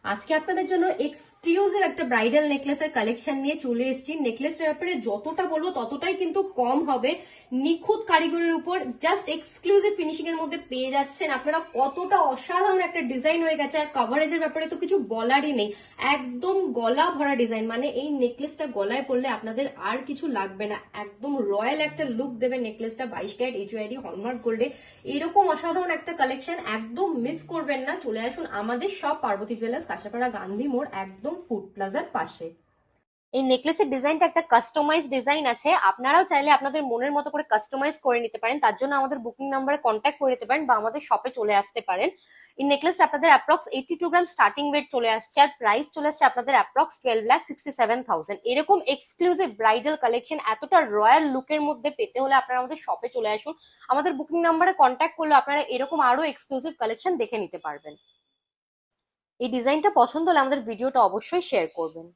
আজকে আপনাদের জন্য এক্সক্লুসিভ একটা ব্রাইডাল নেকলেসের কালেকশন নিয়ে চলে এসেছি। নেকলেসটার ব্যাপারে যতটা বলবো ততটাই কিন্তু কম হবে। নিখুঁত কারিগরের উপর জাস্ট এক্সক্লুসিভ ফিনিশিং এর মধ্যে পেয়ে যাচ্ছেন আপনারা। কতটা অসাধারণ একটা ডিজাইন হয়ে গেছে, আর কভারেজের ব্যাপারে তো কিছু বলারই নেই। একদম গলা ভরা ডিজাইন, মানে এই নেকলেসটা গলায় পড়লে আপনাদের আর কিছু লাগবে না। একদম রয়্যাল একটা লুক দেবে নেকলেসটা। 22 ক্যারেট এইচইডি হলমার্ক গোল্ডে এরকম অসাধারণ একটা কালেকশন একদম মিস করবেন না। চলে আসুন আমাদের সব পার্বতী জুয়েলার্স, কাঁচরাপাড়া গান্ধী মোড়, একদম ফুড প্লাজার পাশে। এই নেকলেসের ডিজাইনটা একটা কাস্টমাইজ ডিজাইন আছে, আপনারাও চাইলে আপনাদের মনের মতো করে কাস্টমাইজ করে নিতে পারেন। তার জন্য আমাদের বুকিং নাম্বারে কন্ট্যাক্ট করে নিতে পারেন বা আমাদের শপে চলে আসতে পারেন। এই নেকলেসটা আপনাদের অ্যাপ্রক্স 82 গ্রাম স্টার্টিং ওয়েট চলে আসছে, আর প্রাইস চলে আসছে আপনাদের অ্যাপ্রক্স 12,67,000। এরকম এক্সক্লুসিভ ব্রাইডাল কালেকশন এতটা রয়্যাল লুকের মধ্যে পেতে হলে আপনারা আমাদের শপে চলে আসুন। আমাদের বুকিং নাম্বারে কন্ট্যাক্ট করলে আপনারা এরকম আরো এক্সক্লুসিভ কালেকশন দেখে নিতে পারবেন। এই ডিজাইনটা পছন্দ হলে আমাদের ভিডিওটা অবশ্যই শেয়ার করবেন।